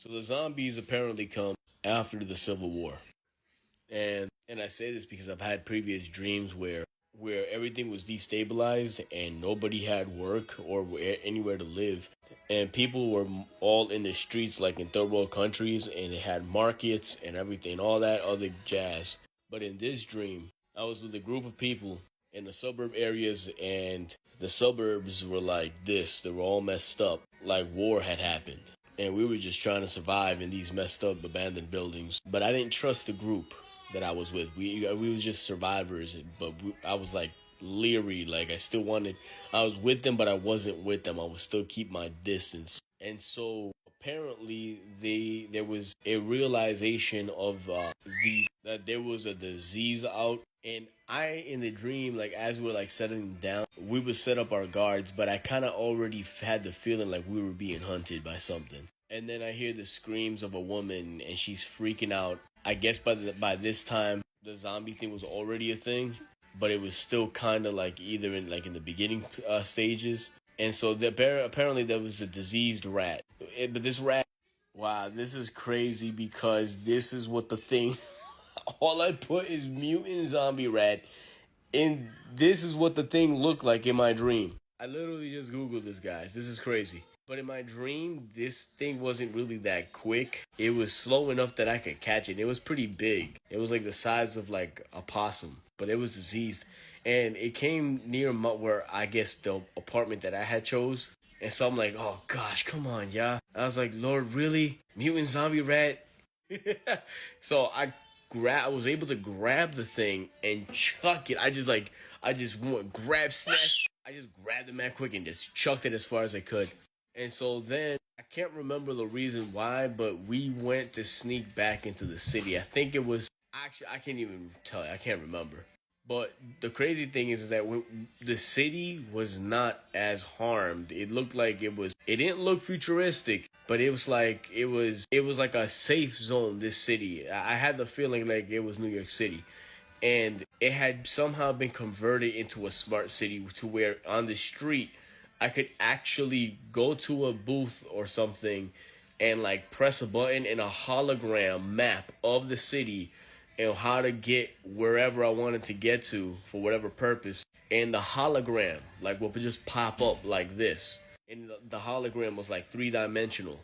So the zombies apparently come after the Civil War. And I say this because I've had previous dreams where everything was destabilized and nobody had work or anywhere to live, and people were all in the streets like in third world countries, and they had markets and everything, all that other jazz. But in this dream, I was with a group of people in the suburb areas, and the suburbs were like this. They were all messed up, like war had happened. And we were just trying to survive in these messed up abandoned buildings. But I didn't trust the group that I was with. We was just survivors, but I was like leery. Like I still wanted. I was with them, but I wasn't with them. I would still keep my distance. And so apparently, there was a realization of that there was a disease out. And I, in the dream, like as we were like settling down, we would set up our guards, but I kind of already had the feeling like we were being hunted by something. And then I hear the screams of a woman, and she's freaking out. I guess by this time, the zombie thing was already a thing, but it was still kind of like either in the beginning stages. And so apparently there was a diseased rat. But this rat, wow, this is crazy because this is what the thing. All I put is mutant zombie rat, and this is what the thing looked like in my dream. I literally just Googled this, guys. This is crazy. But in my dream, this thing wasn't really that quick. It was slow enough that I could catch it. It was pretty big. It was like the size of like a possum, but it was diseased. And it came near where I guess the apartment that I had chose. And so I'm like, oh gosh, come on, yeah. I was like, Lord, really? Mutant zombie rat? So I was able to grab the thing and chuck it. I just went grab snatch. I just grabbed the man quick and just chucked it as far as I could. And so then I can't remember the reason why, but we went to sneak back into the city. I think it was actually I can't even tell you. I can't remember. But the crazy thing is that the city was not as harmed. It looked like it was. It didn't look futuristic, but it was like it was. It was like a safe zone. This city, I had the feeling like it was New York City, and it had somehow been converted into a smart city to where on the street I could actually go to a booth or something and like press a button and a hologram map of the city and how to get wherever I wanted to get to for whatever purpose. And the hologram like would just pop up like this. And the hologram was like three-dimensional.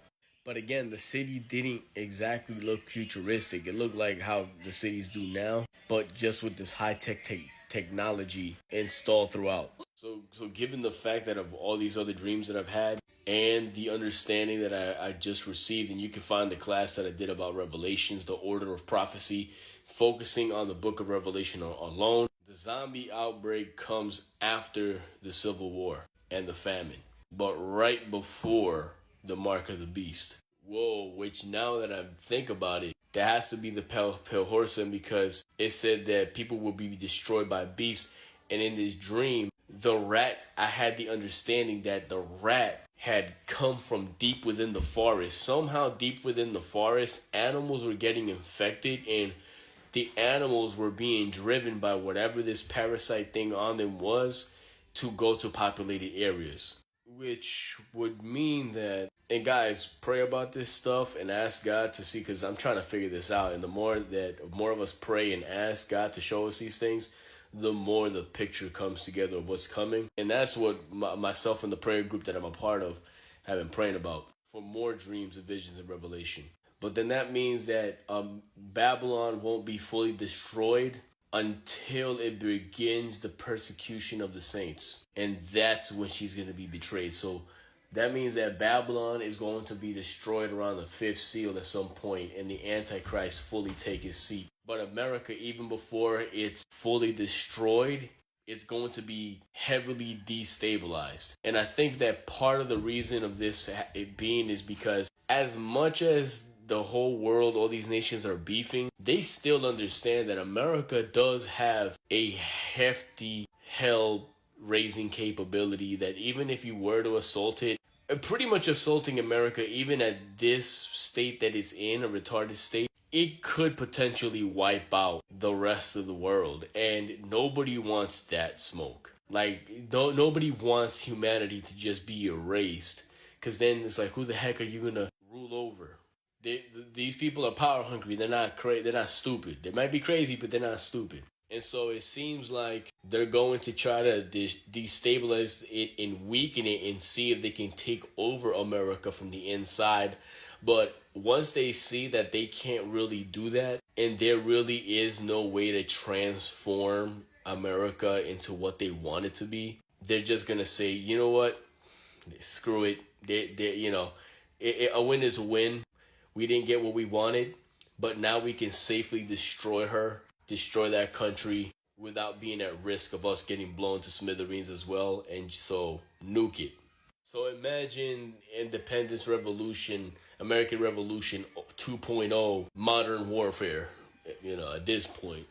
But again, the city didn't exactly look futuristic. It looked like how the cities do now, but just with this high-tech technology installed throughout. So given the fact that of all these other dreams that I've had and the understanding that I just received, and you can find the class that I did about Revelations, the order of prophecy, focusing on the book of Revelation alone, the zombie outbreak comes after the Civil War and the famine, but right before the mark of the beast. Whoa, which now that I think about it, that has to be the pale horseman because it said that people will be destroyed by beasts. And in this dream, the rat, I had the understanding that the rat had come from deep within the forest. Somehow deep within the forest, animals were getting infected and the animals were being driven by whatever this parasite thing on them was to go to populated areas. Which would mean that, and guys, pray about this stuff and ask God to see, because I'm trying to figure this out. And the more of us pray and ask God to show us these things, the more the picture comes together of what's coming. And that's what myself and the prayer group that I'm a part of have been praying about for more dreams and visions and revelation. But then that means that Babylon won't be fully destroyed until it begins the persecution of the saints. And that's when she's going to be betrayed. So that means that Babylon is going to be destroyed around the fifth seal at some point, and the Antichrist fully take his seat. But America, even before it's fully destroyed, it's going to be heavily destabilized. And I think that part of the reason of this it being is because as much as the whole world, all these nations are beefing, they still understand that America does have a hefty hell-raising capability that even if you were to assault it, pretty much assaulting America, even at this state that it's in, a retarded state, it could potentially wipe out the rest of the world. And nobody wants that smoke. Like, nobody wants humanity to just be erased. Because then it's like, who the heck are you going to rule over? These people are power hungry. They're not They're not stupid. They might be crazy, but they're not stupid. And so it seems like they're going to try to destabilize it and weaken it and see if they can take over America from the inside. But once they see that they can't really do that, and there really is no way to transform America into what they want it to be, they're just gonna say, you know what, screw it. A win is a win. We didn't get what we wanted, but now we can safely destroy her, destroy that country without being at risk of us getting blown to smithereens as well, and so nuke it. So imagine independence revolution, American Revolution 2.0, modern warfare, at this point.